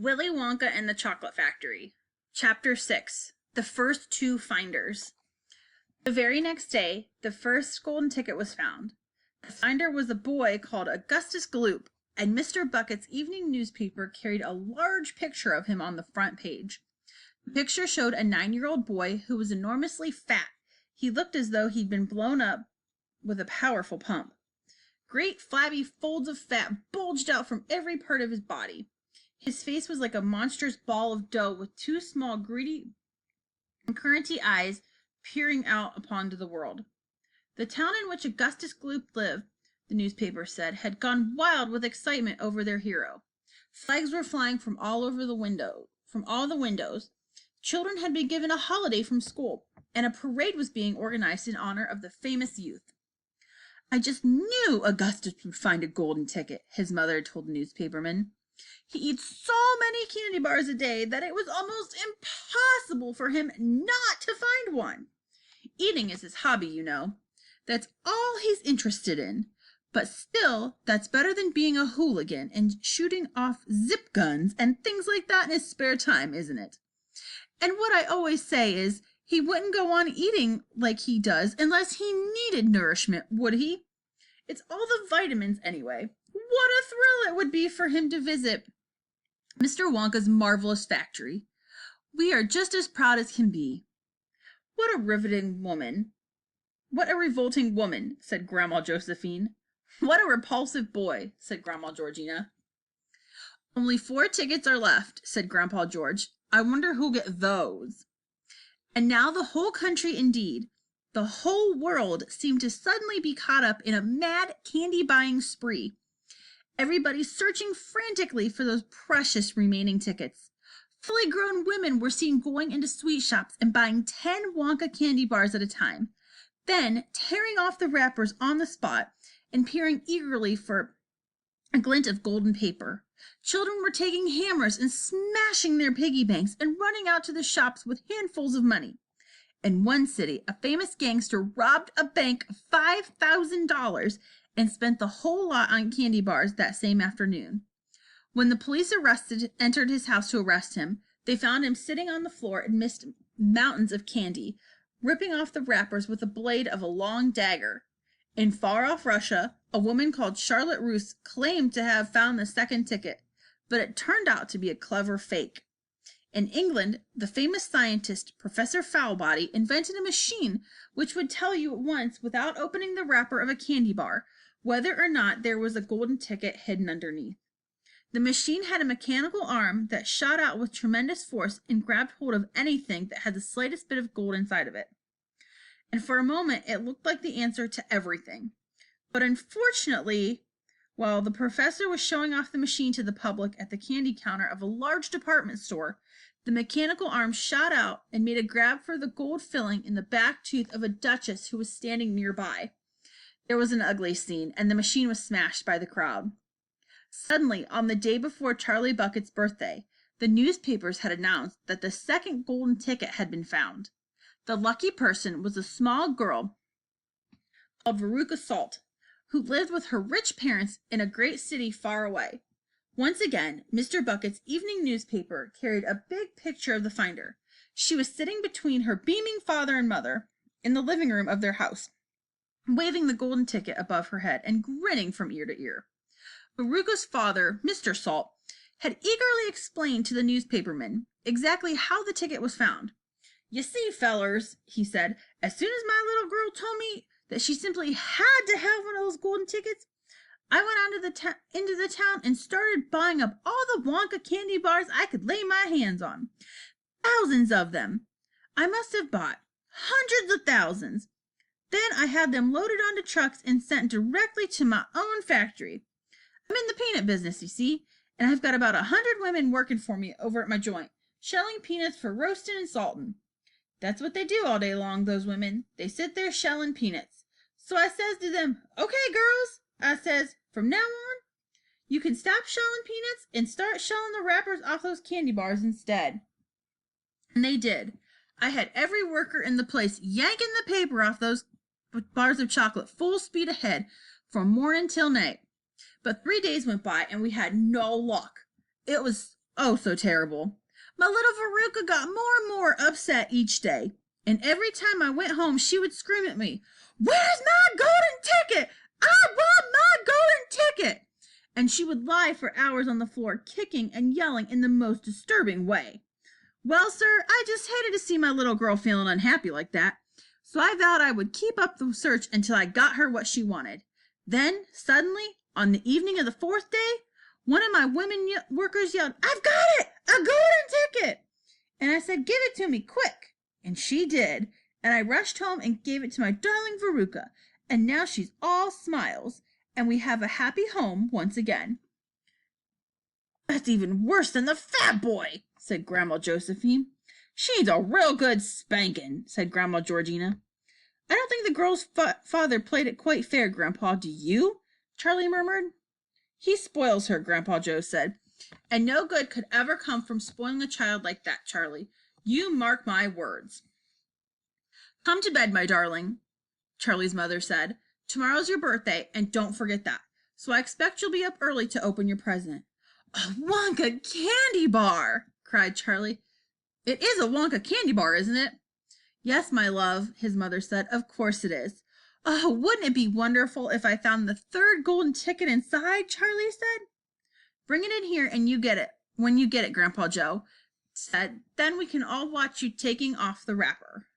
Willy Wonka and the Chocolate Factory. Chapter 6. The First Two Finders. The very next day, the first golden ticket was found. The finder was a boy called Augustus Gloop, and Mr. Bucket's evening newspaper carried a large picture of him on the front page. The picture showed a 9-year-old boy who was enormously fat. He looked as though he'd been blown up with a powerful pump. Great flabby folds of fat bulged out from every part of his body. His face was like a monstrous ball of dough with two small, greedy, curranty eyes peering out upon the world. The town in which Augustus Gloop lived, the newspaper said, had gone wild with excitement over their hero. Flags were flying from all the windows. Children had been given a holiday from school, and a parade was being organized in honor of the famous youth. "I just knew Augustus would find a golden ticket," his mother told the newspaperman. "He eats so many candy bars a day that it was almost impossible for him not to find one. Eating is his hobby, you know. That's all he's interested in. But still, that's better than being a hooligan and shooting off zip guns and things like that in his spare time, isn't it? And what I always say is, he wouldn't go on eating like he does unless he needed nourishment, would he? It's all the vitamins anyway. What a thrill it would be for him to visit Mr. Wonka's marvelous factory. We are just as proud as can be." "What a revolting woman," said Grandma Josephine. "What a repulsive boy," said Grandma Georgina. "Only 4 tickets are left," said Grandpa George. "I wonder who'll get those." And now the whole country, indeed, the whole world, seemed to suddenly be caught up in a mad candy-buying spree. Everybody searching frantically for those precious remaining tickets. Fully grown women were seen going into sweet shops and buying 10 Wonka candy bars at a time, then tearing off the wrappers on the spot and peering eagerly for a glint of golden paper. Children were taking hammers and smashing their piggy banks and running out to the shops with handfuls of money. In one city, a famous gangster robbed a bank of $5,000 and spent the whole lot on candy bars that same afternoon. When the police entered his house to arrest him, they found him sitting on the floor amidst mountains of candy, ripping off the wrappers with the blade of a long dagger. In far-off Russia, a woman called Charlotte Russe claimed to have found the second ticket, but it turned out to be a clever fake. In England, the famous scientist, Professor Foulbody, invented a machine which would tell you at once, without opening the wrapper of a candy bar, whether or not there was a golden ticket hidden underneath. The machine had a mechanical arm that shot out with tremendous force and grabbed hold of anything that had the slightest bit of gold inside of it. And for a moment it looked like the answer to everything. But unfortunately, while the professor was showing off the machine to the public at the candy counter of a large department store, the mechanical arm shot out and made a grab for the gold filling in the back tooth of a duchess who was standing nearby. There was an ugly scene, and the machine was smashed by the crowd. Suddenly, on the day before Charlie Bucket's birthday, the newspapers had announced that the second golden ticket had been found. The lucky person was a small girl called Veruca Salt, who lived with her rich parents in a great city far away. Once again, Mr. Bucket's evening newspaper carried a big picture of the finder. She was sitting between her beaming father and mother in the living room of their house, waving the golden ticket above her head and grinning from ear to ear. Veruca's father, Mr. Salt, had eagerly explained to the newspapermen exactly how the ticket was found. "You see, fellers," he said, "as soon as my little girl told me that she simply had to have one of those golden tickets, I went out into the town and started buying up all the Wonka candy bars I could lay my hands on. Thousands of them. I must have bought hundreds of thousands. Then I had them loaded onto trucks and sent directly to my own factory. I'm in the peanut business, you see, and I've got about 100 women working for me over at my joint, shelling peanuts for roasting and salting. That's what they do all day long, those women. They sit there shelling peanuts. So I says to them, 'Okay, girls,' I says, 'from now on, you can stop shelling peanuts and start shelling the wrappers off those candy bars instead.' And they did. I had every worker in the place yanking the paper off those bars of chocolate full speed ahead from morning till night. But 3 days went by and we had no luck. It was Oh, so terrible. My little Veruca got more and more upset each day, and every time I went home she would scream at me, "Where's my golden ticket? I want my golden ticket!" And she would lie for hours on the floor, kicking and yelling in the most disturbing way. Well, sir, I just hated to see my little girl feeling unhappy like that, so I vowed I would keep up the search until I got her what she wanted. Then, suddenly, on the evening of the fourth day, one of my women workers yelled, "I've got it! A golden ticket!" And I said, "Give it to me, quick!" And she did, and I rushed home and gave it to my darling Veruca, and now she's all smiles, and we have a happy home once again. "That's even worse than the fat boy," said Grandma Josephine. "She needs a real good spanking," said Grandma Georgina. "I don't think the girl's father played it quite fair, Grandpa, do you?" Charlie murmured. "He spoils her," Grandpa Joe said, "and no good could ever come from spoiling a child like that, Charlie. You mark my words." "Come to bed, my darling," Charlie's mother said. "Tomorrow's your birthday, and don't forget that. So I expect you'll be up early to open your present." "A Wonka candy bar!" cried Charlie. "It is a Wonka candy bar, isn't it?" "Yes, my love," his mother said. "Of course it is." "Oh, wouldn't it be wonderful if I found the third golden ticket inside?" Charlie said. "Bring it in here and you get it when you get it," Grandpa Joe said. "Then we can all watch you taking off the wrapper."